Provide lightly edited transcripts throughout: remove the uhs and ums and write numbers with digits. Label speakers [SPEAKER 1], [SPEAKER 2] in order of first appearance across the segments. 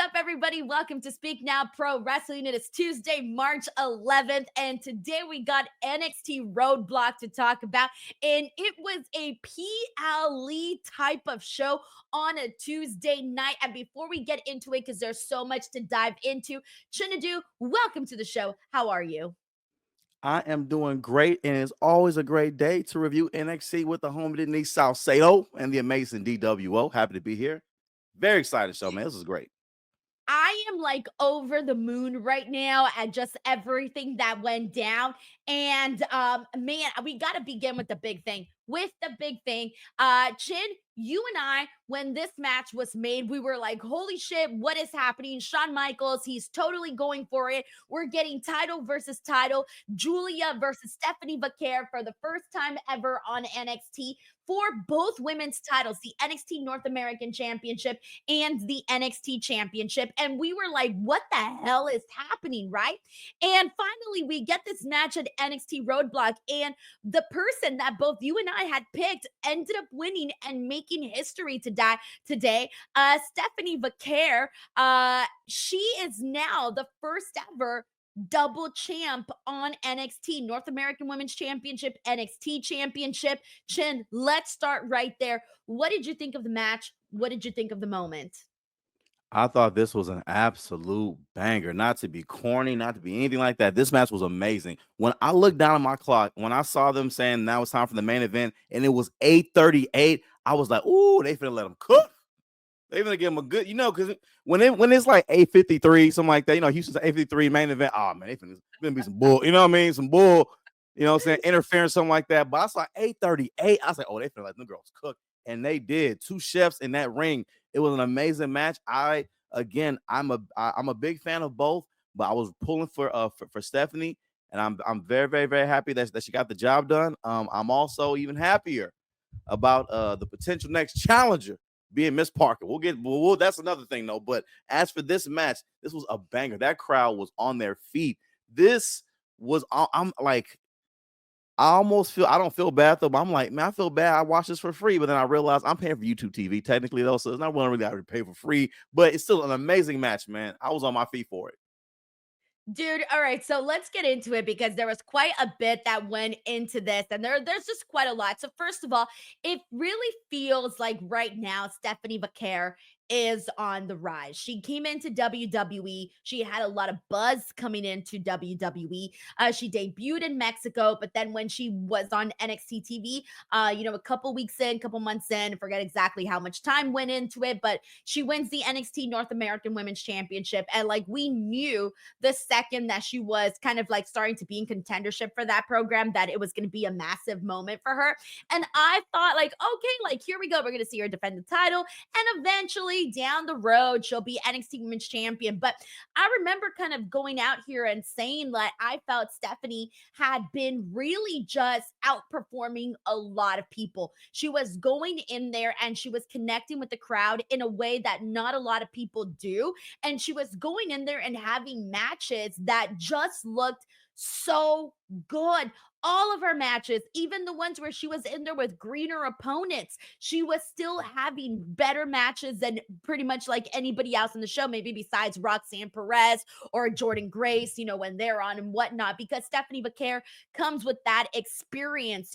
[SPEAKER 1] up, everybody? Welcome to Speak Now Pro Wrestling. It is Tuesday, March 11th, and today we got NXT Roadblock to talk about, and it was a PLE type of show on a Tuesday night. And before we get into it, because there's so much to dive into, Chinedu, welcome to the show. How are you?
[SPEAKER 2] I am doing great, and it's always a great day to review NXT with the homie Denise Salcedo and the amazing DWO. Happy to be here. Very excited show, man. This is great.
[SPEAKER 1] I am like over the moon right now at just everything that went down. And man, we got to begin with the big thing. With the big thing, Chin, you and I, when this match was made, we were like, holy shit, what is happening? Shawn Michaels, he's totally going for it. We're getting title versus title, Giulia versus Stephanie Vaquer for the first time ever on NXT for both women's titles, the NXT North American Championship and the NXT Championship. And we were like, what the hell is happening, right? And finally, we get this match at NXT Roadblock, and the person that both you and I had picked ended up winning and making history today. Stephanie Vaquer, she is now the first ever double champ on NXT, North American Women's Championship, NXT Championship. Chin, let's start right there. What did you think of the match? What did you think of the moment?
[SPEAKER 2] I thought this was an absolute banger. Not to be corny, not to be anything like that. This match was amazing. When I looked down at my clock, when I saw them saying now it's time for the main event, and it was 8:38, I was like, "Ooh, they finna let them cook. They finna give them a good, because when it's like 8:53, something like that, Houston's 8:53 main event. Oh man, it's gonna be some bull. You know what I mean? Some bull. You know what I'm saying? Interference, something like that. But I saw 8:38. I was like, oh, they finna let them girls cook, and they did. Two chefs in that ring. It was an amazing match. I'm a big fan of both, but I was pulling for Stephanie, and I'm very very very happy that she got the job done. I'm also even happier about the potential next challenger being Miss Parker. That's another thing though. But as for this match, this was a banger. That crowd was on their feet. This was I'm like I don't feel bad though, but I'm like, man, I feel bad. I watched this for free, but then I realized I'm paying for YouTube TV technically though, so it's not really I would pay for free, but it's still an amazing match, man. I was on my feet for it.
[SPEAKER 1] Dude, all right, so let's get into it because there was quite a bit that went into this, and there's just quite a lot. So first of all, it really feels like right now Stephanie Vaquer is on the rise. She came into WWE. She had a lot of buzz coming into WWE. She debuted in Mexico, but then when she was on NXT TV, a couple weeks in, couple months in, I forget exactly how much time went into it, but she wins the NXT North American Women's Championship, and like we knew the second that she was kind of like starting to be in contendership for that program, that it was going to be a massive moment for her. And I thought, like, okay, like here we go. We're going to see her defend the title. And eventually down the road, she'll be NXT Women's Champion. But I remember kind of going out here and saying that I felt Stephanie had been really just outperforming a lot of people. She was going in there and she was connecting with the crowd in a way that not a lot of people do. And she was going in there and having matches that just looked so good. All of her matches, even the ones where she was in there with greener opponents, she was still having better matches than pretty much like anybody else in the show, maybe besides Roxanne Perez or Jordynne Grace, when they're on and whatnot, because Stephanie Vaquer comes with that experience.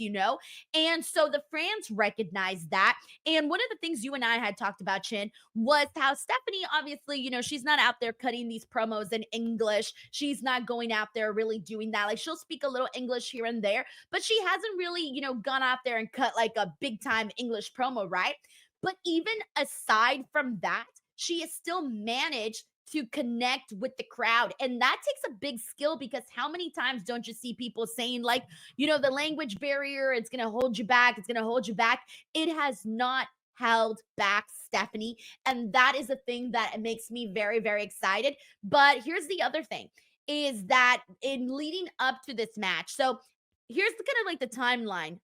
[SPEAKER 1] And so the fans recognize that. And one of the things you and I had talked about, Chin, was how Stephanie, obviously, she's not out there cutting these promos in English. She's not going out there really doing that. Like she'll speak a little English here and there, but she hasn't really, gone out there and cut like a big time English promo, right? But even aside from that, she has still managed to connect with the crowd. And that takes a big skill, because how many times don't you see people saying, like, the language barrier, it's going to hold you back. It's going to hold you back. It has not held back Stephanie. And that is a thing that makes me very, very excited. But here's the other thing, is that in leading up to this match, so here's the kind of like the timeline.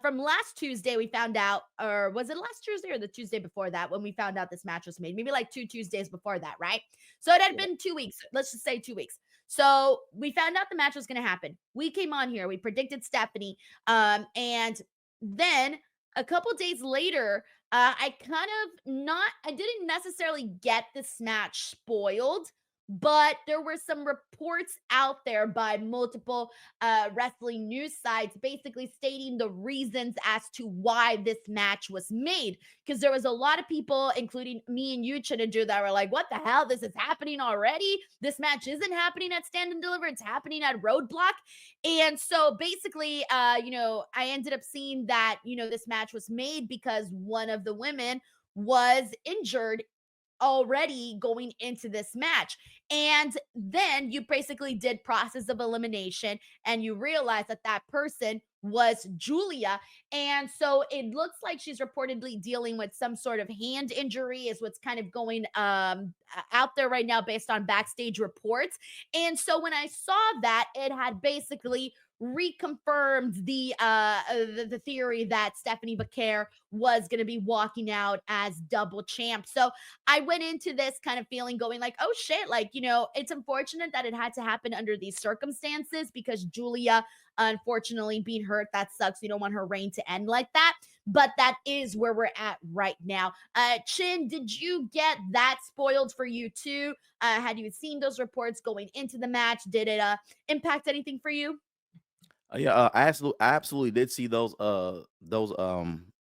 [SPEAKER 1] From last Tuesday, we found out, or was it last Tuesday or the Tuesday before that when we found out this match was made? Maybe like 2 Tuesdays before that, right? So it had been 2 weeks. Let's just say 2 weeks. So we found out the match was going to happen. We came on here, we predicted Stephanie, and then a couple days later, I kind of not I didn't necessarily get this match spoiled, but there were some reports out there by multiple wrestling news sites basically stating the reasons as to why this match was made. Because there was a lot of people, including me and you, Chinedu, that were like, what the hell? This is happening already? This match isn't happening at Stand and Deliver, it's happening at Roadblock. And so basically, I ended up seeing that, this match was made because one of the women was injured already going into this match. And then you basically did process of elimination and you realize that that person was Giulia. And so it looks like she's reportedly dealing with some sort of hand injury is what's kind of going out there right now based on backstage reports. And so when I saw that, it had basically reconfirmed the theory that Stephanie Vaquer was going to be walking out as double champ. So I went into this kind of feeling going like, oh shit, like, it's unfortunate that it had to happen under these circumstances because Giulia, unfortunately, being hurt, that sucks. You don't want her reign to end like that. But that is where we're at right now. Chin, did you get that spoiled for you too? Had you seen those reports going into the match? Did it impact anything for you?
[SPEAKER 2] Yeah, I absolutely did see those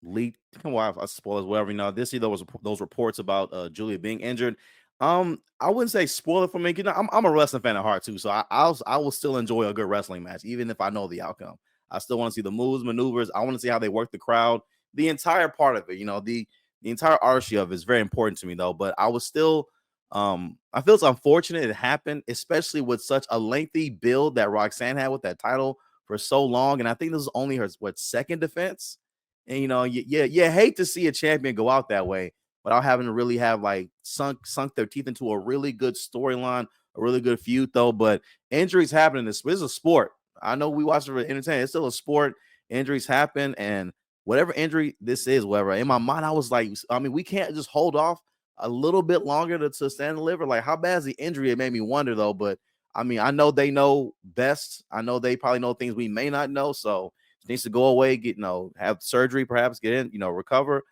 [SPEAKER 2] leaked. Well, I spoilers, whatever. Did see those reports about Giulia being injured. I wouldn't say spoil it for me. I'm a wrestling fan at heart too, so I will still enjoy a good wrestling match, even if I know the outcome. I still want to see the moves, maneuvers. I want to see how they work the crowd, the entire part of it. The entire archery of it is very important to me though. But I was still. I feel it's unfortunate it happened, especially with such a lengthy build that Roxanne had with that title for so long, and I think this is only her second defense. And you hate to see a champion go out that way without having to really have like sunk their teeth into a really good storyline, a really good feud though. But injuries happen in this. This is a sport. I know we watch it for entertainment. It's still a sport. Injuries happen, and whatever injury this is, whatever. In my mind, I was like, I mean, we can't just hold off a little bit longer to stand and deliver. Like, how bad is the injury? It made me wonder though, but I mean, I know they know best. I know they probably know things we may not know. So she needs to go away, have surgery, perhaps get in, recover.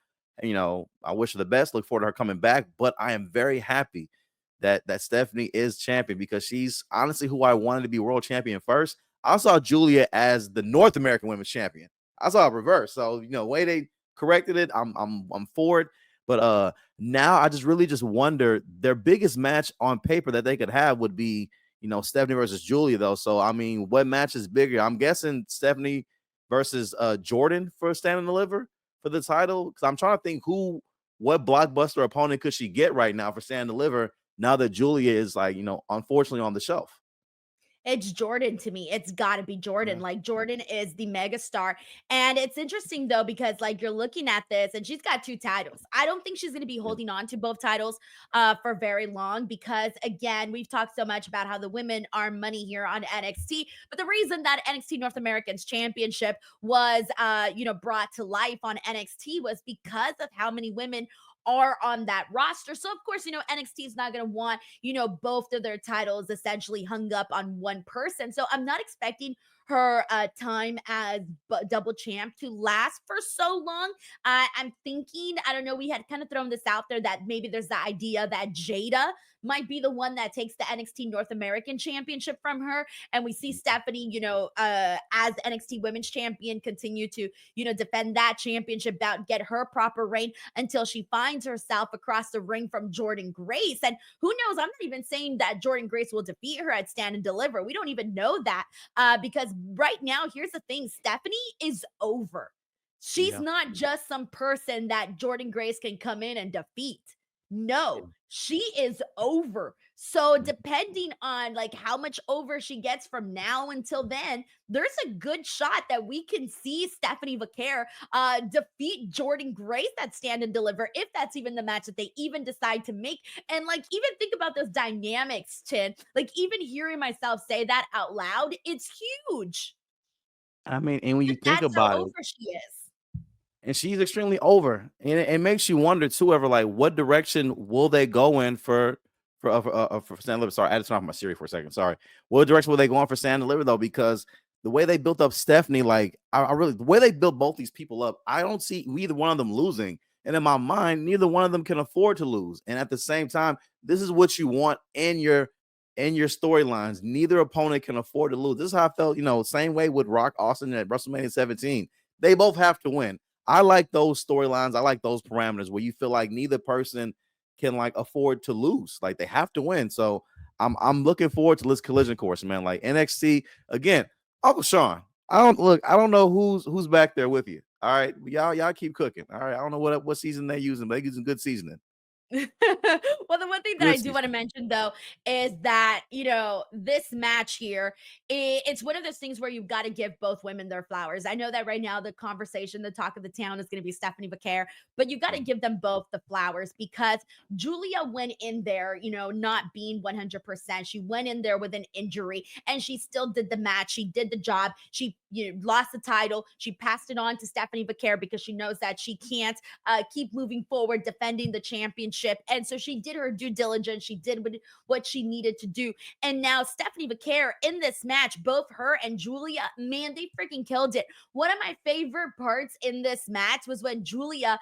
[SPEAKER 2] And, I wish her the best. Look forward to her coming back. But I am very happy that Stephanie is champion because she's honestly who I wanted to be world champion first. I saw Giulia as the North American Women's Champion. I saw it reverse. So, the way they corrected it, I'm for it. But now I just really just wonder their biggest match on paper that they could have would be Stephanie versus Giulia, though. So, I mean, what match is bigger? I'm guessing Stephanie versus Jordynne for Stand and Deliver for the title. Because I'm trying to think what blockbuster opponent could she get right now for Stand and Deliver now that Giulia is unfortunately on the shelf.
[SPEAKER 1] It's Jordynne to me. It's got to be Jordynne.
[SPEAKER 2] Yeah.
[SPEAKER 1] Like Jordynne is the megastar. And it's interesting though because like you're looking at this and she's got two titles. I don't think she's going to be
[SPEAKER 2] Yeah.
[SPEAKER 1] holding on to both titles for very long because again, we've talked so much about how the women are money here on NXT, but the reason that NXT North America's championship was brought to life on NXT was because of how many women are on that roster. So of course, NXT is not going to want, both of their titles essentially hung up on one person. So I'm not expecting her time as double champ to last for so long. I'm thinking, I don't know, we had kind of thrown this out there that maybe there's the idea that Jada might be the one that takes the NXT North American Championship from her. And we see Stephanie, as NXT Women's Champion, continue to, defend that championship bout, get her proper reign until she finds herself across the ring from Jordynne Grace. And who knows? I'm not even saying that Jordynne Grace will defeat her at Stand and Deliver. We don't even know that because right now, here's the thing: Stephanie is over. She's
[SPEAKER 2] Yeah.
[SPEAKER 1] not just some person that Jordynne Grace can come in and defeat. No, she is over. So depending on like how much over she gets from now until then, there's a good shot that we can see Stephanie Vaquer defeat Jordynne Grace at Stand and Deliver if that's even the match that they even decide to make. And like even think about those dynamics, Chin. Like even hearing myself say that out loud, it's huge.
[SPEAKER 2] I mean, and when you think
[SPEAKER 1] That's how
[SPEAKER 2] about it,
[SPEAKER 1] over she is.
[SPEAKER 2] and she's extremely over, and it makes you wonder too. Ever like, what direction will they go in for Stand Deliver? Sorry, I had to turn off my Siri for a second. Sorry. What direction will they go on for Stand Deliver though? Because the way they built up Stephanie, like I really the way they built both these people up, I don't see either one of them losing. And in my mind, neither one of them can afford to lose. And at the same time, this is what you want in your storylines. Neither opponent can afford to lose. This is how I felt, same way with Rock Austin at WrestleMania 17. They both have to win. I like those storylines. I like those parameters where you feel like neither person can like afford to lose. Like they have to win. So I'm looking forward to this collision course, man. Like NXT again, Uncle Sean. I don't know who's back there with you. All right, y'all keep cooking. All right, I don't know what season they're using, but they're using good seasoning.
[SPEAKER 1] Well, the one thing that I
[SPEAKER 2] Good
[SPEAKER 1] do want to
[SPEAKER 2] seasoning.
[SPEAKER 1] mention though is that, this match here, it's one of those things where you've got to give both women their flowers. I know that right now the conversation, the talk of the town is going to be Stephanie Vaquer, but you got to
[SPEAKER 2] Mm.
[SPEAKER 1] give them both the flowers because Giulia went in there, not being 100%. She went in there with an injury and she still did the match. She did the job. She lost the title. She passed it on to Stephanie Vaquer because she knows that she can't keep moving forward, defending the championship. And so she did her due diligence. She did what she needed to do. And now Stephanie Vaquer in this match, both her and Giulia, man, they freaking killed it. One of my favorite parts in this match was when Giulia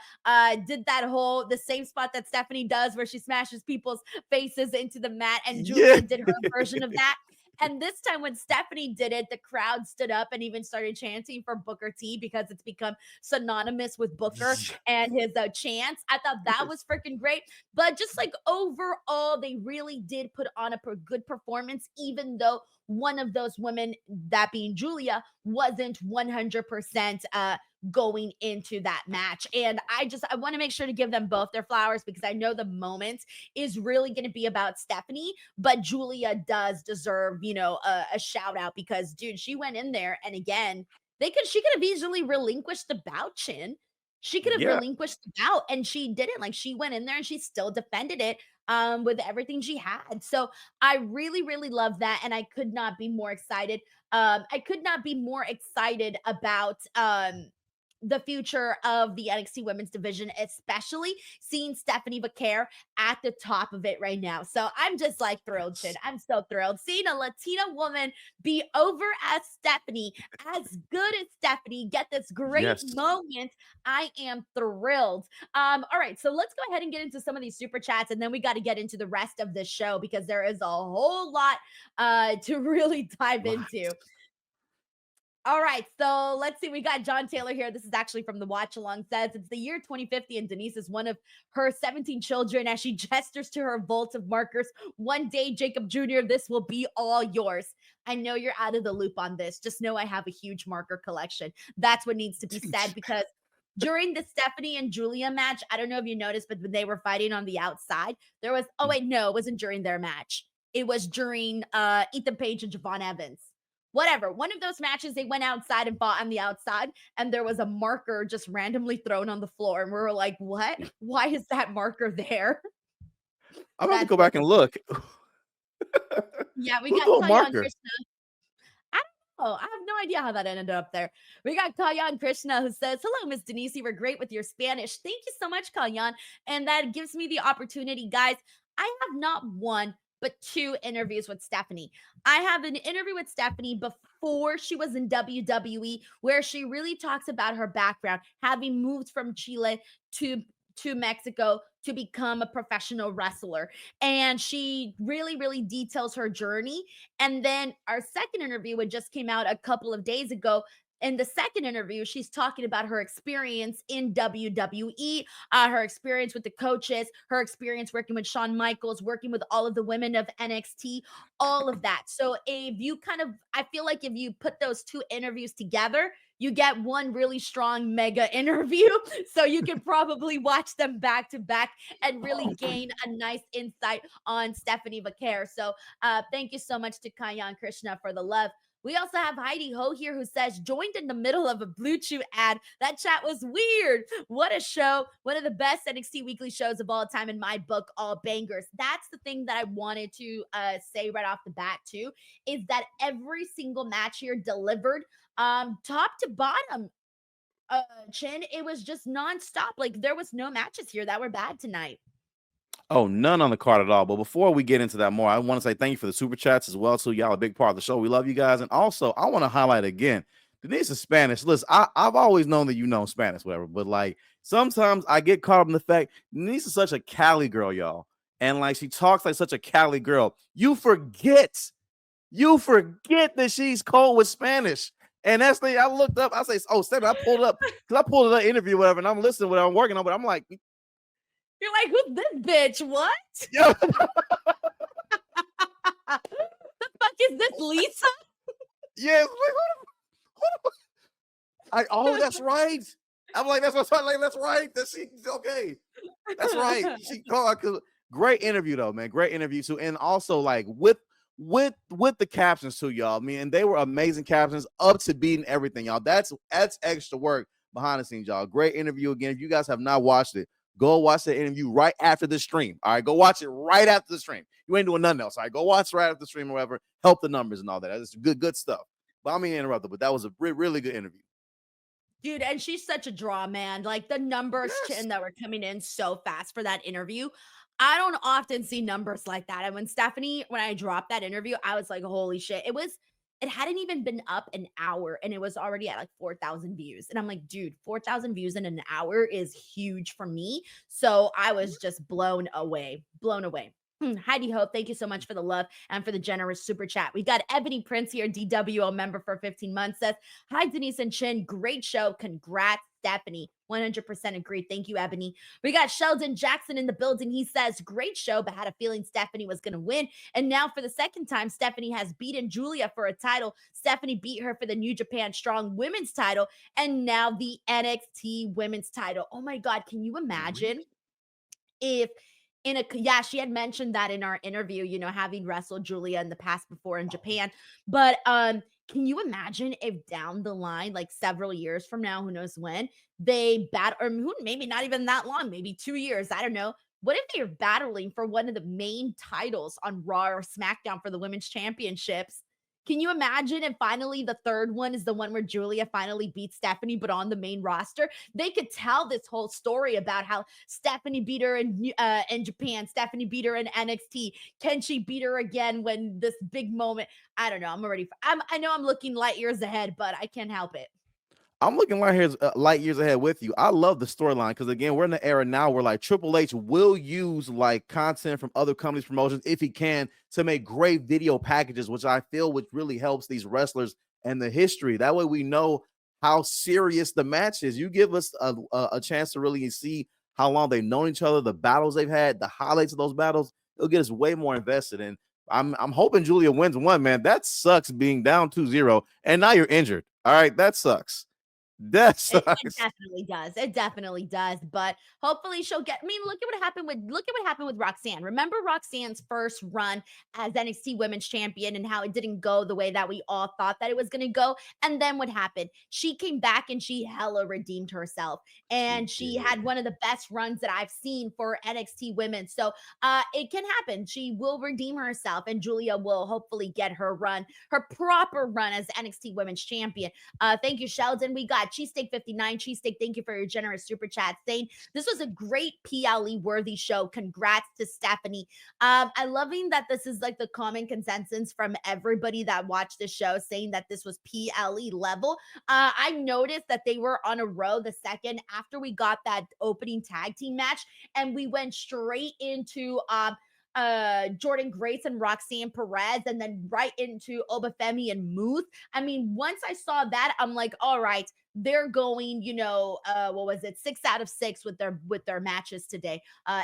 [SPEAKER 1] did the same spot that Stephanie does where she smashes people's faces into the mat. And
[SPEAKER 2] Yeah.
[SPEAKER 1] Giulia did her version of that. And this time when Stephanie did it, the crowd stood up and even started chanting for Booker T because it's become synonymous with Booker and his chants. I thought that
[SPEAKER 2] Yes.
[SPEAKER 1] was freaking great. But just like overall, they really did put on a good performance, even though one of those women, that being Giulia, wasn't 100% going into that match. And I want to make sure to give them both their flowers because I know the moment is really going to be about Stephanie, but Giulia does deserve, a shout out because dude, she went in there and again, she could have easily relinquished the bout chin. She could have
[SPEAKER 2] Yeah.
[SPEAKER 1] relinquished the bout and she didn't. Like she went in there and she still defended it with everything she had. So I really, really love that. And I could not be more excited. I could not be more excited about the future of the NXT women's division, especially seeing Stephanie Vaquer at the top of it right now. So I'm just like thrilled, Chin. I'm so thrilled. Seeing a Latina woman be over as Stephanie, as good as Stephanie, get this great
[SPEAKER 2] Yes.
[SPEAKER 1] moment. I am thrilled. All right, so let's go ahead and get into some of these super chats, and then we got to get into the rest of this show because there is a whole lot to really dive into. All right, so let's see. We got John Taylor here. This is actually from the watch along. Says it's the year 2050, and Denise is one of her 17 children as she gestures to her vault of markers. One day, Jacob Jr., this will be all yours. I know you're out of the loop on this. Just know I have a huge marker collection. That's what needs to be said because during the Stephanie and Giulia match, I don't know if you noticed, but when they were fighting on the outside, there was, oh, wait, no, it wasn't during their match. It was during Ethan Page and Javon Evans, whatever. One of those matches, they went outside and fought on the outside, and there was a marker just randomly thrown on the floor. And we were like, what? Why is that marker there?
[SPEAKER 2] I'm gonna have to
[SPEAKER 1] That's
[SPEAKER 2] go
[SPEAKER 1] what.
[SPEAKER 2] back and look.
[SPEAKER 1] Yeah, we
[SPEAKER 2] Who
[SPEAKER 1] got
[SPEAKER 2] threw a
[SPEAKER 1] Kalyan
[SPEAKER 2] marker?
[SPEAKER 1] Krishna. I don't know. I have no idea how that ended up there. We got Kalyan Krishna who says, hello, Miss Denise. You were great with your Spanish. Thank you so much, Kalyan. And that gives me the opportunity, guys. I have not one, but two interviews with Stephanie. I have an interview with Stephanie before she was in WWE, where she really talks about her background, having moved from Chile to Mexico to become a professional wrestler. And she really, really details her journey. And then our second interview, it just came out a couple of days ago. In the second interview, she's talking about her experience in WWE, her experience with the coaches, her experience working with Shawn Michaels, working with all of the women of NXT, all of that. So if you I feel like if you put those two interviews together, you get one really strong mega interview. So you can probably watch them back to back and really gain a nice insight on Stephanie Vaquer. So thank you so much to Kayan Krishna for the love. We also have Heidi Ho here who says, joined in the middle of a Blue Chew ad. That chat was weird. What a show. One of the best NXT weekly shows of all time in my book, all bangers. That's the thing that I wanted to say right off the bat too, is that every single match here delivered top to bottom. Chin, it was just nonstop. Like there was no matches here that were bad tonight.
[SPEAKER 2] Oh, none on the card at all. But before we get into that more, I want to say thank you for the super chats as well. So y'all a big part of the show. We love you guys. And also, I want to highlight again Denise is Spanish. Listen, I've always known that you know Spanish, whatever, but like sometimes I get caught up in the fact Denise is such a Cali girl, y'all. And like she talks like such a Cali girl. You forget that she's cold with Spanish. And that's the I looked up, I say, oh, Stephanie, I pulled it up because I pulled it up interview, whatever, and I'm listening to what I'm working on, but I'm like,
[SPEAKER 1] You're like, who's this bitch? What?
[SPEAKER 2] yo,
[SPEAKER 1] The fuck is this, Lisa?
[SPEAKER 2] yeah, oh, that's right. I'm like, that's what's like, that's right. That's okay. That's right. She called. Great interview though, man. Great interview too, and also like with the captions too, y'all. I mean, and they were amazing captions, up to beating everything, y'all. That's extra work behind the scenes, y'all. Great interview again. If you guys have not watched it, go watch the interview right after the stream. All right, go watch it right after the stream. You ain't doing nothing else. All right, go watch right after the stream or whatever. Help the numbers and all that. That's good stuff. But I mean, interrupted, but that was a really good interview.
[SPEAKER 1] Dude, and she's such a draw, man. Like the numbers
[SPEAKER 2] Yes.
[SPEAKER 1] that were coming in so fast for that interview. I don't often see numbers like that. And when I dropped that interview, I was like, holy shit. It hadn't even been up an hour and it was already at like 4,000 views. And I'm like, dude, 4,000 views in an hour is huge for me. So I was just blown away, blown away. Heidi Hope, thank you so much for the love and for the generous super chat. We got Ebony Prince here, DWO member for 15 months, says, hi, Denise and Chin. Great show. Congrats, Stephanie. 100% agree. Thank you, Ebony. We got Sheldon Jackson in the building. He says, great show, but had a feeling Stephanie was going to win. And now for the second time, Stephanie has beaten Giulia for a title. Stephanie beat her for the New Japan Strong Women's title and now the NXT Women's title. Oh my God. Can you imagine if she had mentioned that in our interview, having wrestled Giulia in the past before in Japan. But can you imagine if down the line, like several years from now, who knows when, they battle, or maybe not even that long, maybe 2 years, I don't know. What if they're battling for one of the main titles on Raw or SmackDown for the women's championships? Can you imagine if finally the third one is the one where Giulia finally beats Stephanie, but on the main roster? They could tell this whole story about how Stephanie beat her in Japan, Stephanie beat her in NXT. Can she beat her again when this big moment? I don't know. I know I'm looking light years ahead, but I can't help it.
[SPEAKER 2] I'm looking light years ahead with you. I love the storyline because again, we're in the era now where like Triple H will use like content from other companies' promotions if he can to make great video packages, which I feel which really helps these wrestlers and the history. That way we know how serious the match is. You give us a chance to really see how long they've known each other, the battles they've had, the highlights of those battles. It'll get us way more invested. And I'm hoping Giulia wins one, man. That sucks being down 2-0 and now you're injured. All right, that sucks. That
[SPEAKER 1] It
[SPEAKER 2] sucks.
[SPEAKER 1] definitely does. It definitely does. But hopefully she'll get. I mean, look at what happened with Roxanne. Remember Roxanne's first run as NXT Women's Champion and how it didn't go the way that we all thought that it was going to go. And then what happened? She came back and she hella redeemed herself,
[SPEAKER 2] She
[SPEAKER 1] and she
[SPEAKER 2] did.
[SPEAKER 1] had one of the best runs that I've seen for NXT Women. So it can happen. She will redeem herself, and Giulia will hopefully get her run, her proper run as NXT Women's Champion. Thank you, Sheldon. We got Cheesesteak 59. Cheesesteak, thank you for your generous super chat. Saying this was a great PLE worthy show. Congrats to Stephanie. I loving that this is like the common consensus from everybody that watched the show saying that this was PLE level. I noticed that they were on a row the second after we got that opening tag team match, and we went straight into Jordynne Grace and Roxanne Perez, and then right into Oba Femi and Muth. I mean, once I saw that, I'm like, all right, they're going, what was it, 6 out of 6 with their matches today.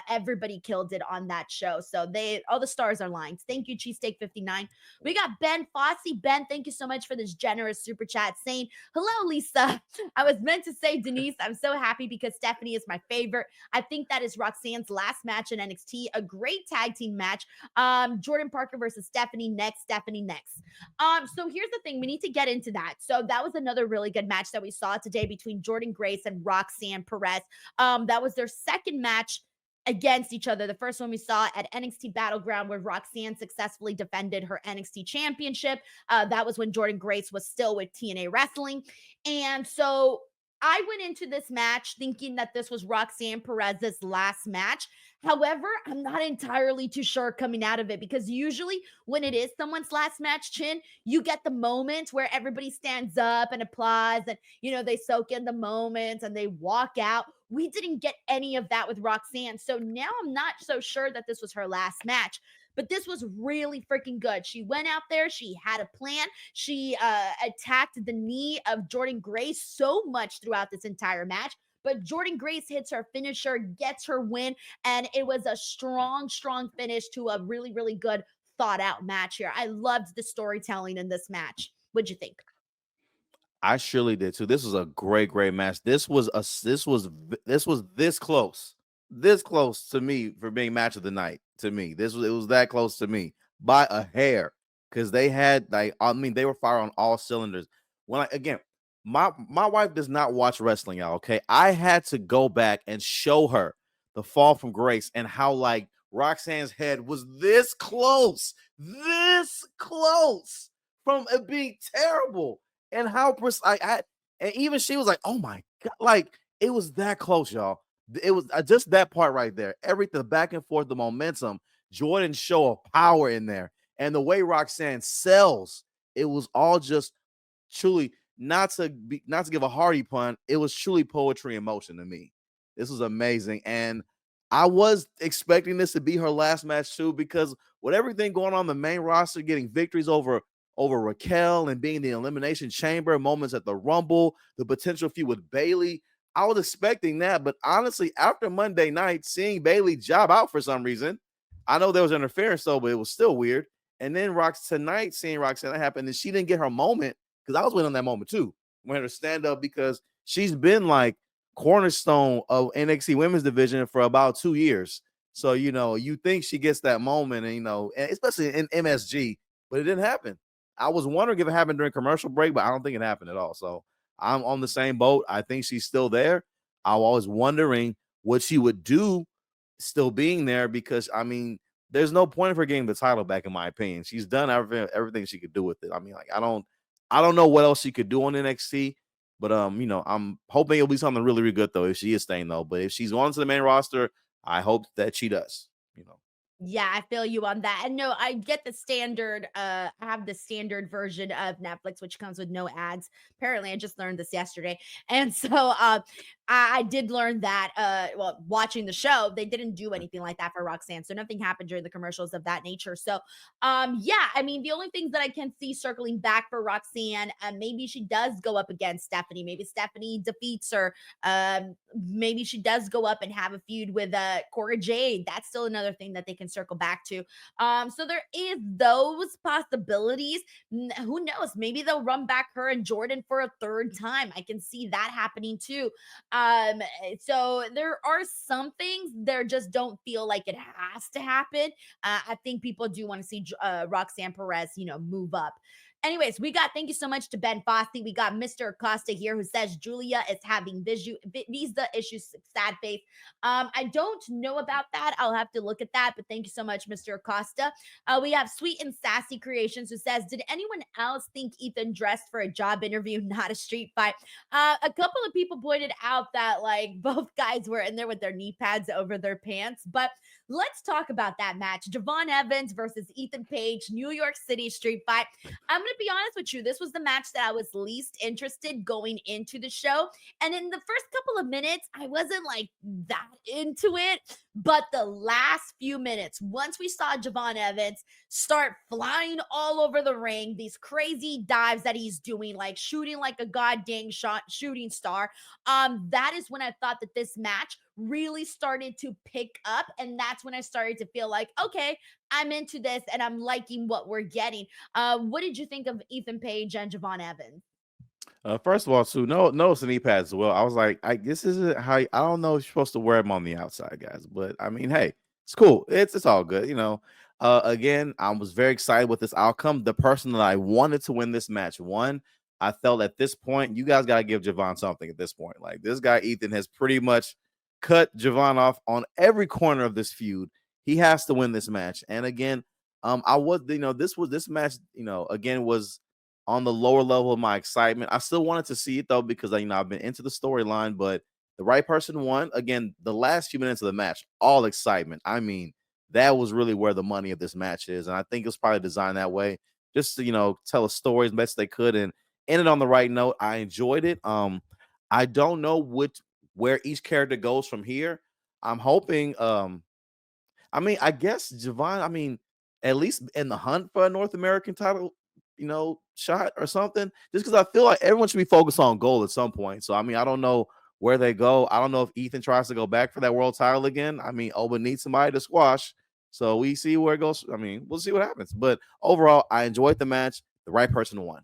[SPEAKER 1] Everybody killed it on that show. So all the stars are lined. Thank you, Cheesesteak 59. We got Ben Fossey. Ben, thank you so much for this generous super chat saying, hello, Lisa. I was meant to say Denise. I'm so happy because Stephanie is my favorite. I think that is Roxanne's last match in NXT, a great tag team match. Jordan Parker versus Stephanie next. So here's the thing. We need to get into that. So that was another really good match that we saw today between Jordynne Grace and Roxanne Perez. That was their second match against each other. The first one we saw at NXT Battleground where Roxanne successfully defended her NXT championship. That was when Jordynne Grace was still with TNA Wrestling. And so I went into this match thinking that this was Roxanne Perez's last match. However, I'm not entirely too sure coming out of it because usually when it is someone's last match, Chin, you get the moment where everybody stands up and applauds and, they soak in the moment and they walk out. We didn't get any of that with Roxanne. So now I'm not so sure that this was her last match. But this was really freaking good. She went out there, she had a plan. She attacked the knee of Jordynne Grace so much throughout this entire match. But Jordynne Grace hits her finisher, gets her win, and it was a strong, strong finish to a really, really good, thought out match here. I loved the storytelling in this match. What'd you think?
[SPEAKER 2] I surely did too. This was a great, great match. This was this close to me for being match of the night. To me, it was that close to me by a hair because they had they were firing on all cylinders. Again, my wife does not watch wrestling, y'all. Okay, I had to go back and show her the fall from grace and how Roxanne's head was this close from it being terrible and how precise. And even she was like, "Oh my god!" It was that close, y'all. It was just that part right there. Everything back and forth, the momentum, Jordynne's show of power in there, and the way Roxanne sells. It was all just truly not to give a hardy pun. It was truly poetry in motion to me. This was amazing, and I was expecting this to be her last match too, because with everything going on the main roster, getting victories over Raquel and being the Elimination Chamber, moments at the Rumble, the potential feud with Bayley. I was expecting that, but honestly, after Monday night, seeing Bayley job out for some reason, I know there was interference though, but it was still weird. And then tonight, seeing Roxanne happen, and she didn't get her moment because I was waiting on that moment too. When her stand up because she's been cornerstone of NXT Women's Division for about 2 years. So you think she gets that moment, and and especially in MSG, but it didn't happen. I was wondering if it happened during commercial break, but I don't think it happened at all. So I'm on the same boat. I think she's still there. I was wondering what she would do still being there because there's no point of her getting the title back, in my opinion. She's done everything she could do with it. I don't know what else she could do on NXT, but I'm hoping it'll be something really, really good though if she is staying though. But if she's going to the main roster, I hope that she does.
[SPEAKER 1] Yeah, I feel you on that. And no, I get the standard, I have the standard version of Netflix, which comes with no ads. Apparently, I just learned this yesterday. And so I did learn that well, watching the show, they didn't do anything like that for Roxanne. So nothing happened during the commercials of that nature. So yeah, I mean, the only things that I can see circling back for Roxanne, maybe she does go up against Stephanie. Maybe Stephanie defeats her. Maybe she does go up and have a feud with Cora Jade. That's still another thing that they can circle back to. So there is those possibilities. Who knows? Maybe they'll run back her and Jordynne for a third time. I can see that happening too. So there are some things there just don't feel like it has to happen. I think people do want to see Roxanne Perez, move up. Anyways, thank you so much to Ben Fossey. We got Mr. Acosta here who says Giulia is having visa issues, sad face. I don't know about that. I'll have to look at that, but thank you so much, Mr. Acosta. We have Sweet and Sassy Creations who says, did anyone else think Ethan dressed for a job interview, not a street fight? A couple of people pointed out that both guys were in there with their knee pads over their pants, but let's talk about that match. Javon Evans versus Ethan Page, New York City street fight. I'm going to be honest with you. This was the match that I was least interested going into the show. And in the first couple of minutes, I wasn't that into it. But the last few minutes, once we saw Javon Evans start flying all over the ring, these crazy dives that he's doing, shooting like a goddamn shooting star, that is when I thought that this match really started to pick up. And that's when I started to feel like, okay, I'm into this and I'm liking what we're getting. What did you think of Ethan Page and Javon Evans?
[SPEAKER 2] First of all, too, no knee pads as well. I was like, this isn't how I don't know if you're supposed to wear them on the outside, guys. But I mean, hey, it's cool. It's all good, Again, I was very excited with this outcome. The person that I wanted to win this match won. I felt at this point, you guys got to give Javon something at this point. Like this guy, Ethan, has pretty much cut Javon off on every corner of this feud. He has to win this match. And again, I was, this match, again, was on the lower level of my excitement. I still wanted to see it though because I've been into the storyline, but the right person won. Again, the last few minutes of the match, all excitement. I mean, that was really where the money of this match is, and I think it was probably designed that way, just to tell a story as best they could and end it on the right note. I enjoyed it. I don't know where each character goes from here. I'm hoping I guess Javon, at least in the hunt for a North American title, shot or something. Just because I feel like everyone should be focused on gold at some point. So I don't know where they go. I don't know if Ethan tries to go back for that world title again. Oba needs somebody to squash. So we see where it goes. We'll see what happens. But overall, I enjoyed the match. The right person won.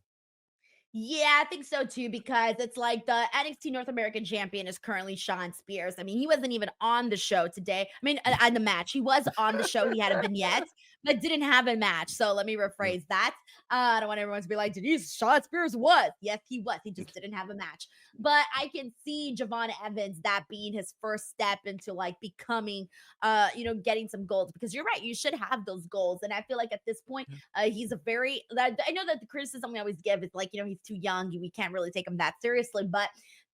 [SPEAKER 1] Yeah, I think so too, because it's like the NXT North American champion is currently Shawn Spears. I mean, he wasn't even on the show today. I mean, on the match, he was on the show. He had a vignette, but didn't have a match. So let me rephrase that. I don't want everyone to be like, Denise, Shawn Spears was. Yes, he was. He just didn't have a match. But I can see Javon Evans that being his first step into like becoming, getting some goals, because you're right. You should have those goals. And I feel like at this point, he's a very, I know that the criticism we always give is like, he's too young. We can't really take him that seriously. But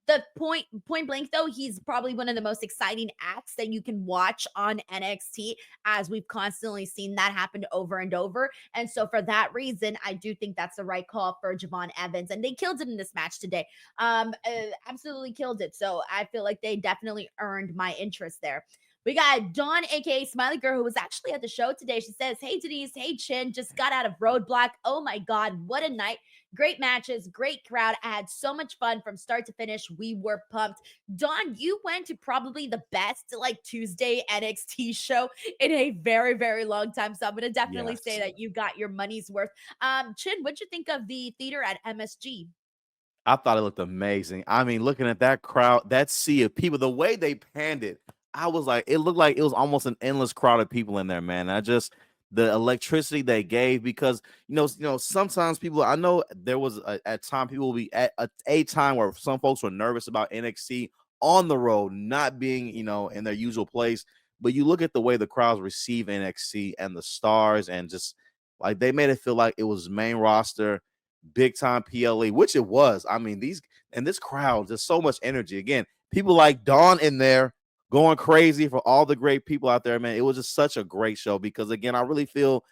[SPEAKER 1] the point blank, though, he's probably one of the most exciting acts that you can watch on NXT, as we've constantly seen that happen over and over. And so for that reason, I do think that's the right call for Javon Evans. And they killed it in this match today. Absolutely killed it. So I feel like they definitely earned my interest there. We got Dawn, aka Smiley Girl, who was actually at the show today. She says, "Hey Denise, hey Chin, just got out of Roadblock. Oh my God, what a night! Great matches, great crowd. I had so much fun from start to finish. We were pumped." Dawn, you went to probably the best like Tuesday NXT show in a very, very long time. So I'm gonna definitely say
[SPEAKER 2] Yes.
[SPEAKER 1] that you got your money's worth. Chin, what'd you think of the theater at MSG?
[SPEAKER 2] I thought it looked amazing. Looking at that crowd, that sea of people, the way they panned it, I was like, it looked like it was almost an endless crowd of people in there, man. The electricity they gave, because sometimes people, I know there was at time people will be at a time where some folks were nervous about NXT on the road not being in their usual place. But you look at the way the crowds receive NXT and the stars, and just like they made it feel like it was main roster, big time PLE, which it was. This crowd, just so much energy. Again, people like Dawn in there going crazy for all the great people out there, man. It was just such a great show because, again, I really feel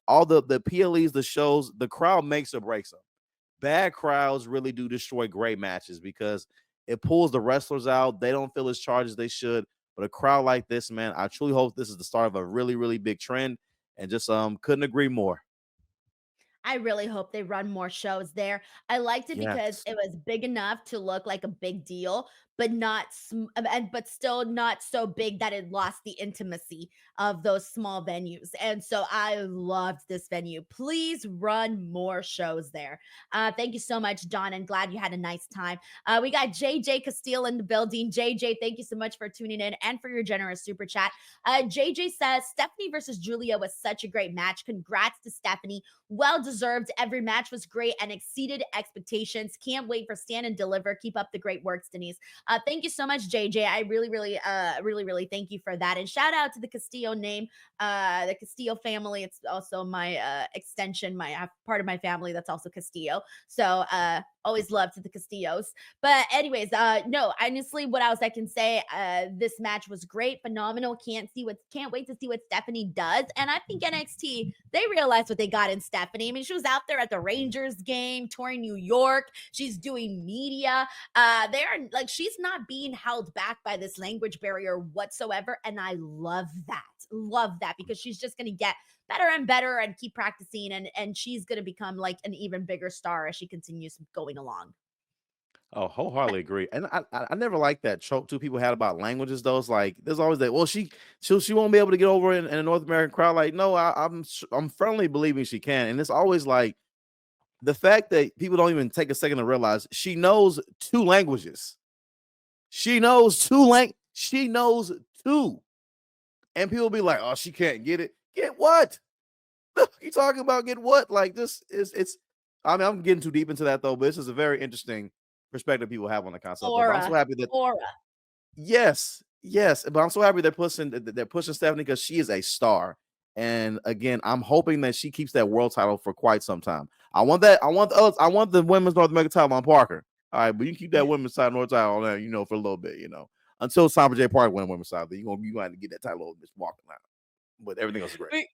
[SPEAKER 2] all the PLEs, the shows, the crowd makes or breaks them. Bad crowds really do destroy great matches because it pulls the wrestlers out. They don't feel as charged as they should. But a crowd like this, man, I truly hope this is the start of a really, really big trend. And just couldn't agree more.
[SPEAKER 1] I really hope they run more shows there. I liked it because
[SPEAKER 2] Yes.
[SPEAKER 1] it was big enough to look like a big deal, but not but still not so big that it lost the intimacy of those small venues. And so I loved this venue. Please run more shows there. Thank you so much, John, and glad you had a nice time. We got JJ Castile in the building. JJ, thank you so much for tuning in and for your generous super chat. JJ says Stephanie versus Giulia was such a great match. Congrats to Stephanie. Well deserved. Every match was great and exceeded expectations. Can't wait for Stand and Deliver. Keep up the great works, Denise. Thank you so much, JJ. I really thank you for that. And shout out to the Castillo name, the Castillo family. It's also my extension, my part of my family that's also Castillo. So always love to the Castillos. But anyways, no, honestly, what else I can say? This match was great, phenomenal. Can't wait to see what Stephanie does. And I think NXT, they realized what they got in Stephanie. I mean, she was out there at the Rangers game, touring New York. She's doing media. They're like, she's not being held back by this language barrier whatsoever. And I love that. Love that, because she's just gonna get better and better and keep practicing, and she's gonna become like an even bigger star as she continues going along.
[SPEAKER 2] Oh, wholeheartedly agree. And I never liked that trope two people had about languages. Though it's like there's always that. Well, she won't be able to get over in a North American crowd. Like, no, I'm firmly believing she can. And it's always like the fact that people don't even take a second to realize she knows two languages. She knows She knows two. And people be like, oh, she can't get it. Get what? You talking about get what? Like this is it's. I'm getting too deep into that though, but this is a very interesting perspective people have on the concept. But I'm so
[SPEAKER 1] Aura,
[SPEAKER 2] happy that
[SPEAKER 1] aura.
[SPEAKER 2] yes, but I'm so happy they're pushing Stephanie because she is a star. And again, I'm hoping that she keeps that world title for quite some time. I want that. I want the women's North American title on Parker. All right, but you keep that women's side North title on there, for a little bit, until Samba J. Park win women's side. Then you gonna have to get that title over Miss Walker now. But everything else is great.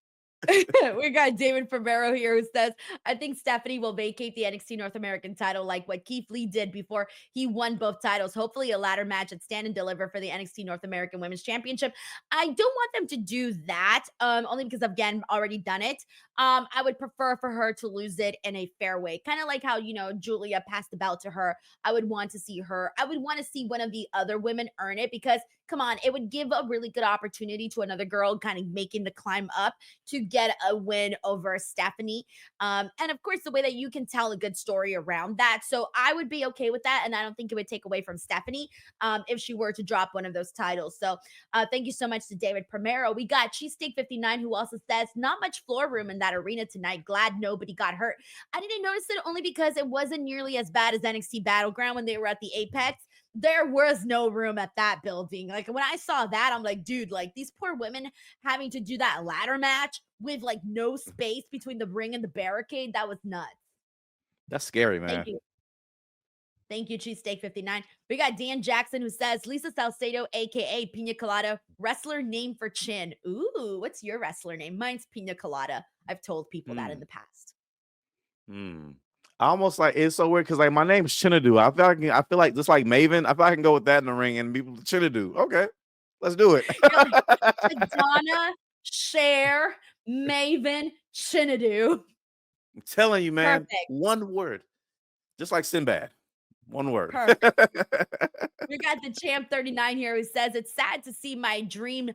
[SPEAKER 1] We got David Ferrero here who says, I think Stephanie will vacate the NXT North American title like what Keith Lee did before he won both titles. Hopefully, a ladder match at Stand and Deliver for the NXT North American Women's Championship. I don't want them to do that, only because I've again already done it. I would prefer for her to lose it in a fair way, kind of like how Giulia passed the belt to her. I would want to see her. I would want to see one of the other women earn it because come on, it would give a really good opportunity to another girl kind of making the climb up to get a win over Stephanie. And of course, the way that you can tell a good story around that. So I would be okay with that. And I don't think it would take away from Stephanie if she were to drop one of those titles. So thank you so much to David Primero. We got Cheesesteak 59 who also says, not much floor room in that arena tonight. Glad nobody got hurt. I didn't notice it only because it wasn't nearly as bad as NXT Battleground when they were at the Apex. There was no room at that building. Like when I saw that, I'm like, dude, like these poor women having to do that ladder match with like no space between the ring and the barricade. That was nuts.
[SPEAKER 2] That's scary, man.
[SPEAKER 1] Thank you. Thank you, Cheesesteak 59. We got Dan Jackson who says, Lisa Salcedo, aka Pina Colada, wrestler name for Chin. Ooh, what's your wrestler name? Mine's Pina Colada. I've told people that in the past.
[SPEAKER 2] Almost like it's so weird because like my name's Chinedu. I feel like just like Maven. I feel like I can go with that in the ring and people Chinedu. Okay, let's do it.
[SPEAKER 1] Like Donna, Cher, Maven, Chinedu.
[SPEAKER 2] I'm telling you, man.
[SPEAKER 1] Perfect.
[SPEAKER 2] One word, just like Sinbad. One word.
[SPEAKER 1] Perfect. We got the Champ 39 here who says, it's sad to see my dream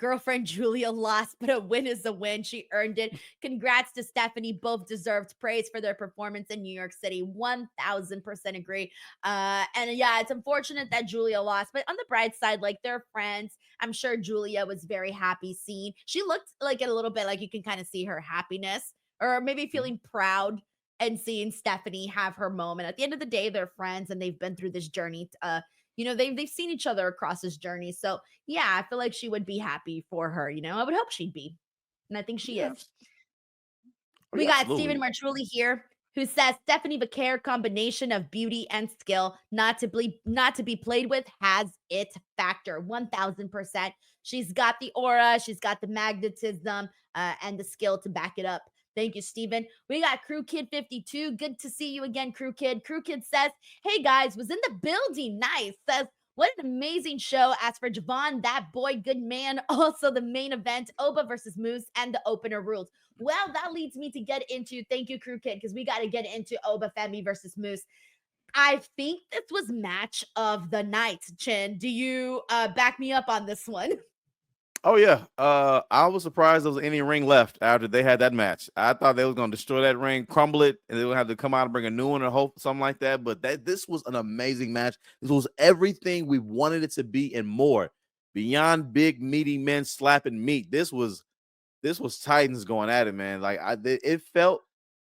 [SPEAKER 1] girlfriend Giulia lost, but a win is a win. She earned it. Congrats to Stephanie. Both deserved praise for their performance in New York City. 1000% agree. And yeah, it's unfortunate that Giulia lost, but on the bright side, like they're friends. I'm sure Giulia was very happy seeing. She looked like it a little bit like you can kind of see her happiness or maybe feeling proud and seeing Stephanie have her moment. At the end of the day, they're friends and they've been through this journey. They've seen each other across this journey. So yeah, I feel like she would be happy for her. I would hope she'd be. And I think she is. We got Stephen Martrulli here who says Stephanie Vaquer combination of beauty and skill not to be played with has its factor 1000%. She's got the aura, she's got the magnetism and the skill to back it up. Thank you, Steven. We got Crew Kid 52. Good to see you again, Crew Kid. Crew Kid says, hey guys, was in the building. Nice. Says, what an amazing show. As for Javon, that boy, good man. Also the main event, Oba versus Moose and the opener rules. Well, that leads me to get into, thank you, Crew Kid, because we got to get into Oba Femi versus Moose. I think this was match of the night, Chin. Do you back me up on this one?
[SPEAKER 2] Oh yeah, I was surprised there was any ring left after they had that match. I thought they was gonna destroy that ring, crumble it, and they would have to come out and bring a new one or hope something like that. But this was an amazing match. This was everything we wanted it to be and more. Beyond big meaty men slapping meat. This was Titans going at it, man. Like it felt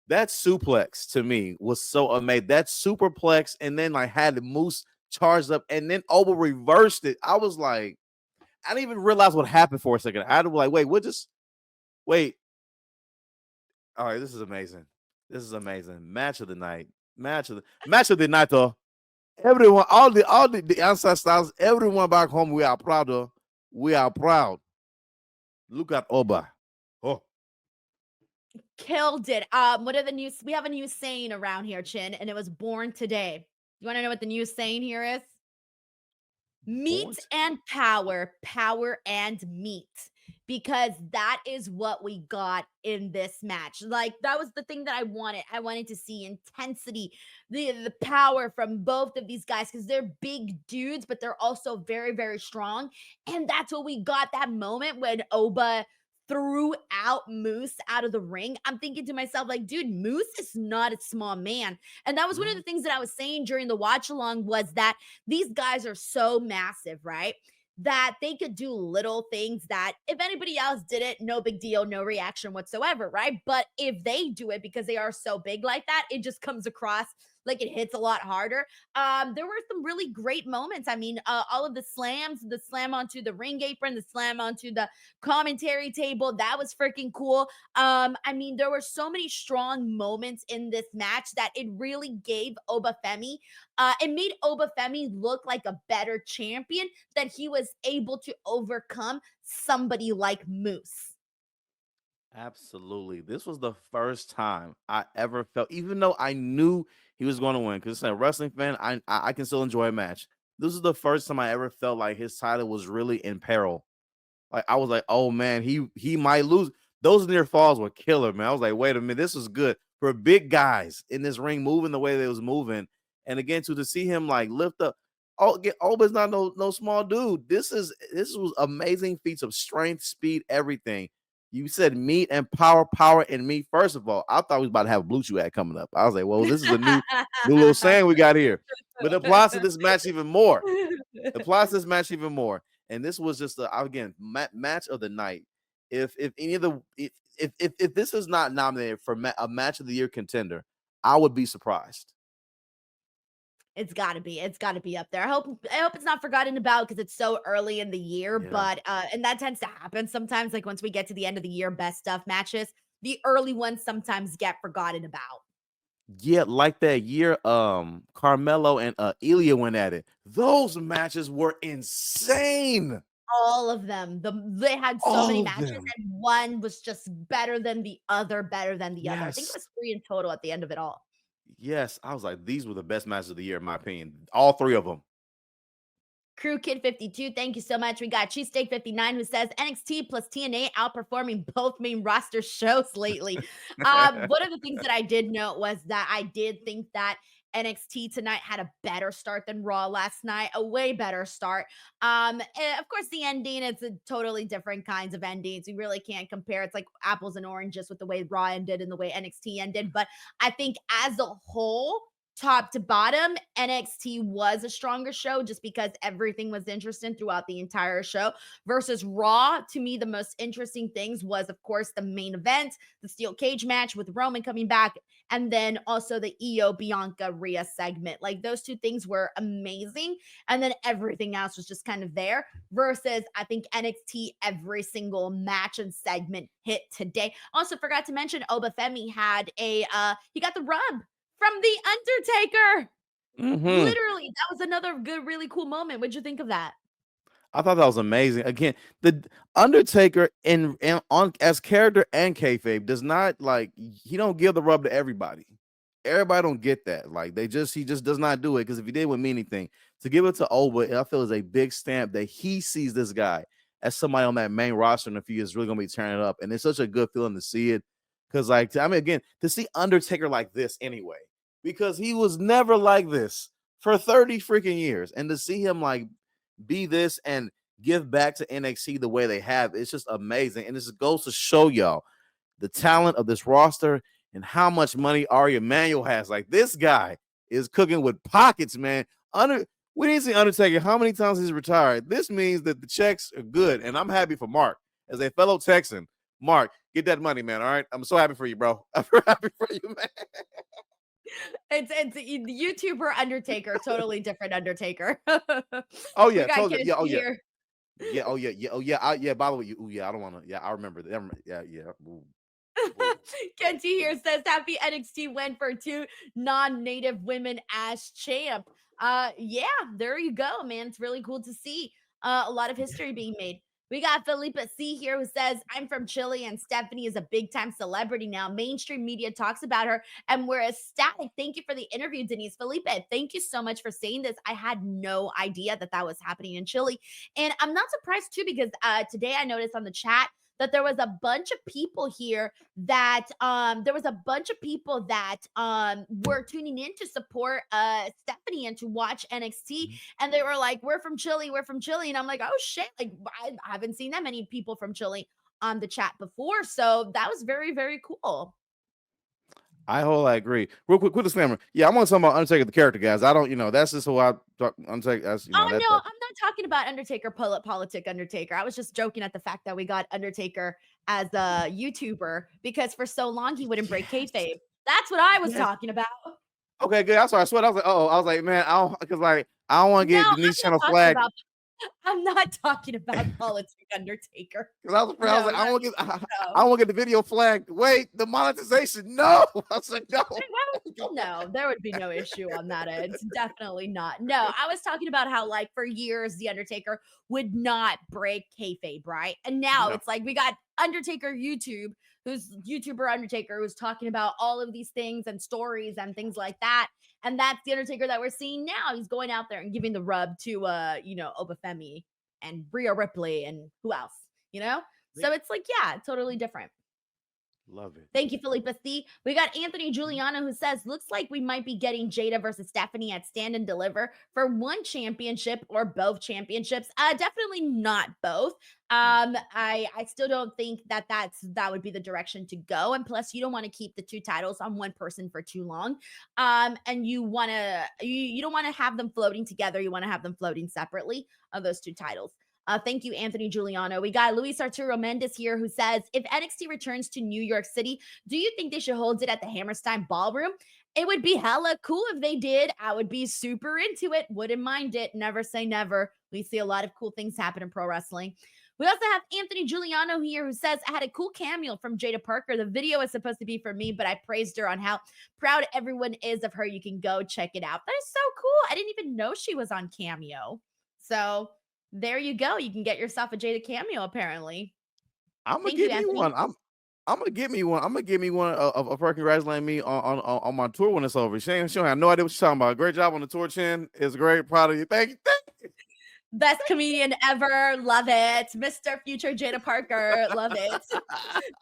[SPEAKER 2] that suplex to me was so amazing. That superplex, and then like had the Moose charged up, and then Oba reversed it. I was like, I didn't even realize what happened for a second. I had to be like, wait. All right, this is amazing. This is amazing. Match of the night. Match of the night, though. Everyone, all the ancestors, everyone back home, we are proud, though. We are proud. Look at Oba. Oh.
[SPEAKER 1] Killed it. What are the news? We have a new saying around here, Chin, and it was born today. You want to know what the new saying here is? Meat and power, power and meat, because that is what we got in this match. Like that was the thing that I wanted. I wanted to see intensity, the power from both of these guys because they're big dudes, but they're also very, very strong. And that's what we got that moment when Oba threw out Moose out of the ring. I'm thinking to myself, like, dude, Moose is not a small man. And that was one of the things that I was saying during the watch along was that these guys are so massive, right? That they could do little things that if anybody else did it, no big deal, no reaction whatsoever, right? But if they do it because they are so big like that, it just comes across like it hits a lot harder. There were some really great moments. I mean, all of the slams, the slam onto the ring apron, the slam onto the commentary table, that was freaking cool. I mean, there were so many strong moments in this match that it really gave Oba Femi, it made Oba Femi look like a better champion, that he was able to overcome somebody like Moose.
[SPEAKER 2] Absolutely. This was the first time I ever felt, even though I knew he was going to win, because as a wrestling fan, I can still enjoy a match. This is the first time I ever felt like his title was really in peril. Like I was like, oh man, he might lose. Those near falls were killer, man. I was like, wait a minute, this was good for big guys in this ring moving the way they was moving. And again, to see him like lift up. Oh, get Oba's not no small dude. This was amazing feats of strength, speed, everything. You said meat and power and meat. First of all, I thought we was about to have a blue chew ad coming up. I was like, well, this is a new little saying we got here. But it applies to this match even more. It applies to this match even more. And this was just again match of the night. If any of the if this is not nominated for a match of the year contender, I would be surprised.
[SPEAKER 1] It's gotta be. It's gotta be up there. I hope it's not forgotten about because it's so early in the year,
[SPEAKER 2] Yeah.
[SPEAKER 1] but and that tends to happen sometimes, like once we get to the end of the year best stuff matches, the early ones sometimes get forgotten about.
[SPEAKER 2] Yeah, like that year, Carmelo and Ilya went at it. Those matches were insane.
[SPEAKER 1] All of them. They had so many
[SPEAKER 2] All of
[SPEAKER 1] matches,
[SPEAKER 2] them.
[SPEAKER 1] and one was just better than the other, better than the other. I think it
[SPEAKER 2] Yes.
[SPEAKER 1] was 3 in total at the end of it all.
[SPEAKER 2] Yes. I was like, these were the best matches of the year, in my opinion. All three of them.
[SPEAKER 1] Crew Kid 52, thank you so much. We got Cheesesteak 59 who says NXT plus TNA outperforming both main roster shows lately. One of the things that I did note was that I did think that NXT tonight had a better start than Raw last night, a way better start. Of course, the ending, it's a totally different kinds of endings. You really can't compare. It's like apples and oranges with the way Raw ended and the way NXT ended. But I think as a whole, top to bottom, NXT was a stronger show just because everything was interesting throughout the entire show versus Raw. To me, the most interesting things was, of course, the main event, the steel cage match with Roman coming back, and then also the Io Bianca Rhea segment. Like those two things were amazing. And then everything else was just kind of there versus I think NXT, every single match and segment hit today. Also forgot to mention Oba Femi had he got the rub from The Undertaker.
[SPEAKER 2] Hmm.
[SPEAKER 1] Literally, that was another good, really cool moment. What'd you think of that?
[SPEAKER 2] I thought that was amazing. Again, the Undertaker in on as character and kayfabe does not like he don't give the rub to everybody. Everybody don't get that. Like he just does not do it because if he did, it wouldn't mean anything. To give it to Oba, I feel is a big stamp that he sees this guy as somebody on that main roster in a few years really gonna be turning it up, and it's such a good feeling to see it. Because like I mean, again, to see Undertaker like this anyway, because he was never like this for 30 freaking years, and to see him like be this and give back to NXT the way they have. It's just amazing. And this goes to show y'all the talent of this roster and how much money Ari Emanuel has. Like this guy is cooking with pockets, man. We didn't see Undertaker how many times he's retired. This means that the checks are good, and I'm happy for Mark as a fellow Texan. Mark, get that money, man. All right, I'm so happy for you, bro. I'm happy for you, man.
[SPEAKER 1] It's YouTuber Undertaker, totally different Undertaker.
[SPEAKER 2] Oh
[SPEAKER 1] We
[SPEAKER 2] yeah,
[SPEAKER 1] got
[SPEAKER 2] told you.
[SPEAKER 1] Kenshi
[SPEAKER 2] Yeah, oh yeah.
[SPEAKER 1] here.
[SPEAKER 2] Yeah. Oh yeah. Yeah. Oh yeah. Yeah. By the way, yeah. I don't want to. Yeah. I remember that. Yeah. Yeah. Ooh, ooh.
[SPEAKER 1] Kenshi here says happy NXT win for two non-native women as champ. Yeah, there you go, man. It's really cool to see a lot of history being made. We got Felipe C here who says, I'm from Chile and Stephanie is a big time celebrity now. Mainstream media talks about her and we're ecstatic. Thank you for the interview, Denise. Felipe, thank you so much for saying this. I had no idea that that was happening in Chile. And I'm not surprised too because today I noticed on the chat that there was a bunch of people here that were tuning in to support Stephanie and to watch NXT,
[SPEAKER 2] Mhm.
[SPEAKER 1] and they were like, we're from Chile, and I'm like, oh shit, like I haven't seen that many people from Chile on the chat before, so that was very, very cool.
[SPEAKER 2] I wholly agree. Real quick disclaimer. Yeah, I'm gonna talk about Undertaker the character, guys. I don't, that's just who I talk. Undertaker. That's
[SPEAKER 1] Oh
[SPEAKER 2] that.
[SPEAKER 1] no, I'm not talking about Undertaker politic Undertaker. I was just joking at the fact that we got Undertaker as a YouTuber because for so long he wouldn't break
[SPEAKER 2] Yes.
[SPEAKER 1] kayfabe. That's what I was
[SPEAKER 2] Yes.
[SPEAKER 1] talking about.
[SPEAKER 2] Okay, good. I'm sorry. I swear. I was like, oh, I was like, man, I don't, because like I don't want to
[SPEAKER 1] No,
[SPEAKER 2] get
[SPEAKER 1] I'm
[SPEAKER 2] Denise
[SPEAKER 1] not
[SPEAKER 2] channel
[SPEAKER 1] talking
[SPEAKER 2] flagged.
[SPEAKER 1] about I'm not talking about politics, Undertaker.
[SPEAKER 2] Because I was
[SPEAKER 1] No,
[SPEAKER 2] like, I
[SPEAKER 1] not
[SPEAKER 2] don't want to get, I
[SPEAKER 1] no.
[SPEAKER 2] don't want to get the video flagged. Wait, the monetization. No, I was like, no.
[SPEAKER 1] No, there would be no issue on that end. Definitely not. No, I was talking about how, like, for years, The Undertaker would not break kayfabe, right? And now
[SPEAKER 2] Yeah.
[SPEAKER 1] it's like we got Undertaker YouTube, who's YouTuber Undertaker, who's talking about all of these things and stories and things like that. And that's the Undertaker that we're seeing now. He's going out there and giving the rub to, Oba Femi and Rhea Ripley and who else, you know? So it's like, yeah, totally different.
[SPEAKER 2] Love it.
[SPEAKER 1] Thank you, Felipe C. We got Anthony Giuliano who says, looks like we might be getting Jada versus Stephanie at Stand and Deliver for one championship or both championships. Definitely not both. I still don't think that would be the direction to go. And plus, you don't want to keep the two titles on one person for too long. And you don't want to have them floating together. You want to have them floating separately of those two titles. Thank you, Anthony Giuliano. We got Luis Arturo Mendez here who says, if NXT returns to New York City, do you think they should hold it at the Hammerstein Ballroom? It would be hella cool if they did. I would be super into it. Wouldn't mind it. Never say never. We see a lot of cool things happen in pro wrestling. We also have Anthony Giuliano here who says, I had a cool cameo from Jada Parker. The video is supposed to be for me, but I praised her on how proud everyone is of her. You can go check it out. That is so cool. I didn't even know she was on Cameo. So there you go. You can get yourself a Jada cameo, apparently.
[SPEAKER 2] I'm gonna
[SPEAKER 1] Thank you,
[SPEAKER 2] give me
[SPEAKER 1] Anthony.
[SPEAKER 2] one. I'm gonna give me one. I'm gonna give me one of her congratulating me on my tour when it's over. She don't have no idea what she's talking about. Great job on the tour, Chin. It's great. Proud of you. Thank you. Thank you.
[SPEAKER 1] Best comedian ever. Love it. Mr. Future Jada Parker. Love it.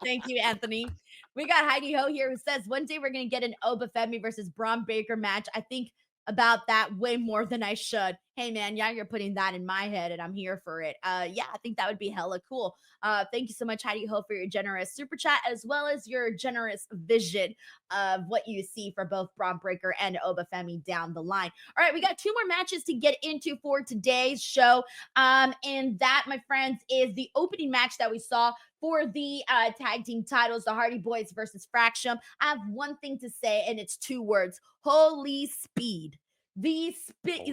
[SPEAKER 1] Thank you, Anthony. We got Heidi Ho here who says, one day we're going to get an Oba Femi versus Braun Baker match. I think about that way more than I should. Hey, man, yeah, you're putting that in my head and I'm here for it. Yeah, I think that would be hella cool. Thank you so much, Heidi Ho, for your generous super chat as well as your generous vision of what you see for both Braun Breaker and Oba Femi down the line. All right, we got two more matches to get into for today's show. And that, my friends, is the opening match that we saw for the tag team titles, the Hardy Boys versus Fraxiom. I have one thing to say, and it's two words: holy speed. The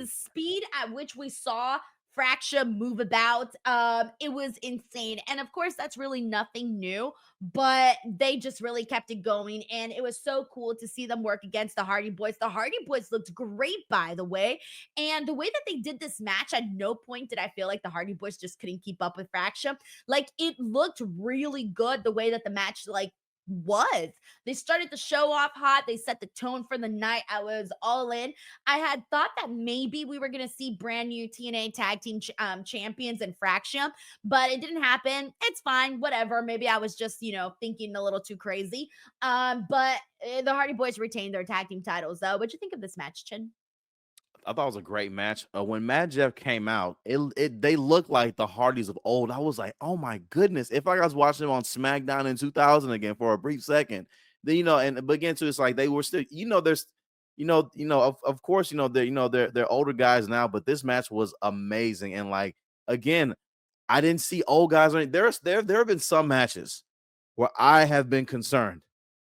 [SPEAKER 1] speed at which we saw Fraxiom move about, it was insane. And of course, that's really nothing new, but they just really kept it going. And it was so cool to see them work against the Hardy Boys. The Hardy Boys looked great, by the way. And the way that they did this match, at no point did I feel like the Hardy Boys just couldn't keep up with Fraxiom. Like, it looked really good the way that the match was. They started the show off hot. They set the tone for the night. I was all in. I had thought that maybe we were going to see brand new TNA tag team champions and Fraxiom, but it didn't happen. It's fine. Whatever. Maybe I was just, thinking a little too crazy. But the Hardy Boys retained their tag team titles, though. What'd you think of this match, Chin?
[SPEAKER 2] I thought it was a great match. When Matt Jeff came out, they looked like the Hardys of old. I was like, oh my goodness! If I was watching them on SmackDown in 2000 again for a brief second, then and begin to it's like they were still, there's, of course, they're older guys now, but this match was amazing. And like again, I didn't see old guys. There have been some matches where I have been concerned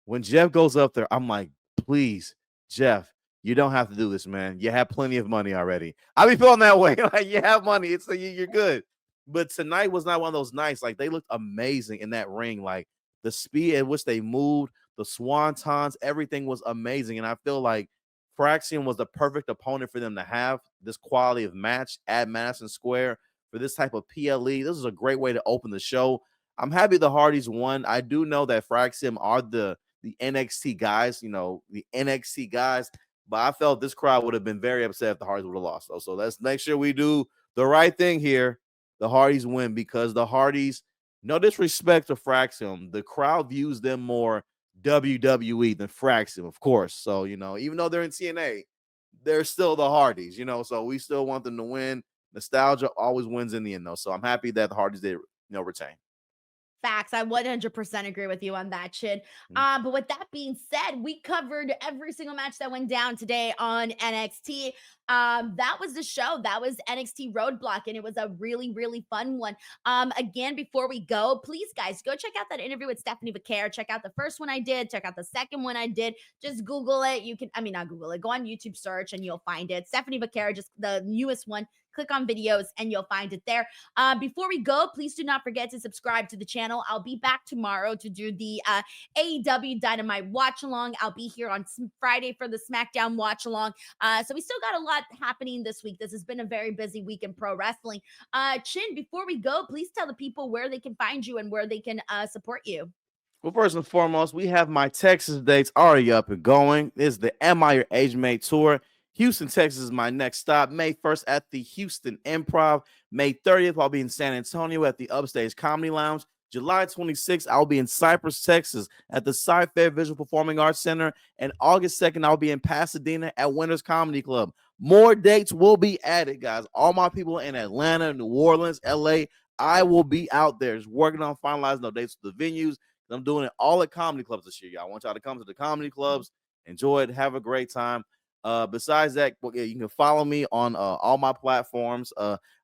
[SPEAKER 2] when Jeff goes up there. I'm like, please, Jeff. You don't have to do this, man. You have plenty of money already. I be feeling that way. Like you have money, it's you're good. But tonight was not one of those nights. Like they looked amazing in that ring. Like the speed at which they moved, the swantons, everything was amazing. And I feel like Fraxiom was the perfect opponent for them to have this quality of match at Madison Square for this type of PLE. This is a great way to open the show. I'm happy the Hardys won. I do know that Fraxiom are the NXT guys, the NXT guys. But I felt this crowd would have been very upset if the Hardys would have lost, though. So let's make sure we do the right thing here. The Hardys win because the Hardys, no disrespect to Fraxiom, the crowd views them more WWE than Fraxiom, of course. So, even though they're in TNA, they're still the Hardys, so we still want them to win. Nostalgia always wins in the end, though. So I'm happy that the Hardys did, retain.
[SPEAKER 1] Facts. I 100% agree with you on that shit. But with that being said, we covered every single match that went down today on NXT. That was the show. That was NXT Roadblock, and it was a really, really fun one. Again, before we go, please, guys, go check out that interview with Stephanie Vaquer. Check out the first one I did. Check out the second one I did. Just Google it. You can, I mean, not Google it. Go on YouTube search, and you'll find it. Stephanie Vaquer, just the newest one. Click on videos and you'll find it there. Before we go, please do not forget to subscribe to the channel. I'll be back tomorrow to do the AEW Dynamite watch along. I'll be here on Friday for the SmackDown watch along. So we still got a lot happening this week. This has been a very busy week in pro wrestling. Chin, before we go, please tell the people where they can find you and where they can support you.
[SPEAKER 2] Well, first and foremost, we have my Texas dates already up and going. This is the Am I Your Age Mate tour. Houston, Texas is my next stop. May 1st at the Houston Improv. May 30th, I'll be in San Antonio at the Upstage Comedy Lounge. July 26th, I'll be in Cypress, Texas at the Sci-Fi Visual Performing Arts Center. And August 2nd, I'll be in Pasadena at Winners Comedy Club. More dates will be added, guys. All my people in Atlanta, New Orleans, LA, I will be out there just working on finalizing the dates for the venues. I'm doing it all at comedy clubs this year, y'all. I want y'all to come to the comedy clubs, enjoy it, have a great time. Besides that, you can follow me on all my platforms.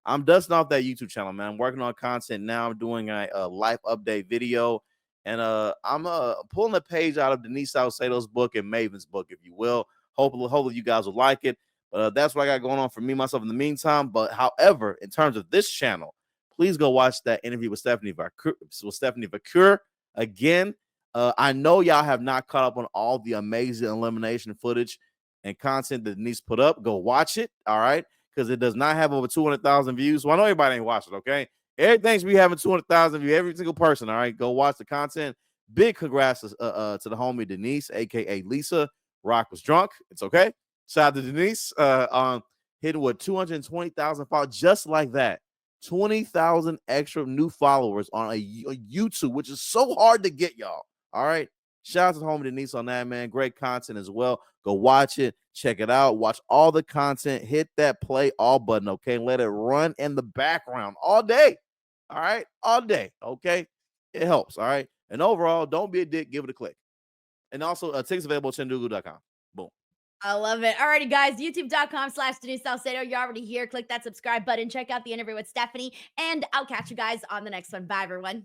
[SPEAKER 2] I'm dusting off that YouTube channel, man. I'm working on content now. I'm doing a life update video, and I'm pulling a page out of Denise Salcedo's book and Maven's book, if you will. Hopefully you guys will like it. That's what I got going on for me, myself in the meantime. But however, in terms of this channel, please go watch that interview with Stephanie Vaquer again. I know y'all have not caught up on all the amazing elimination footage and content that Denise put up. Go watch it, all right? Because it does not have over 200,000 views. So I know everybody ain't watched it, okay? Everything's be having 200,000 views, every single person, all right? Go watch the content. Big congrats to the homie Denise, a.k.a. Lisa. Rock was drunk. It's okay. Shout out to Denise on hitting with 220,000 followers just like that. 20,000 extra new followers on a YouTube, which is so hard to get, y'all. All right. Shout out to home Denise on that, man. Great content as well. Go watch it. Check it out. Watch all the content. Hit that play all button, okay? Let it run in the background all day. All right? All day, okay? It helps, all right? And overall, don't be a dick. Give it a click. And also, tickets available at Chindedu.com. Boom.
[SPEAKER 1] I love it. Alrighty, guys, youtube.com/Denise Salcedo. You're already here. Click that subscribe button. Check out the interview with Stephanie. And I'll catch you guys on the next one. Bye, everyone.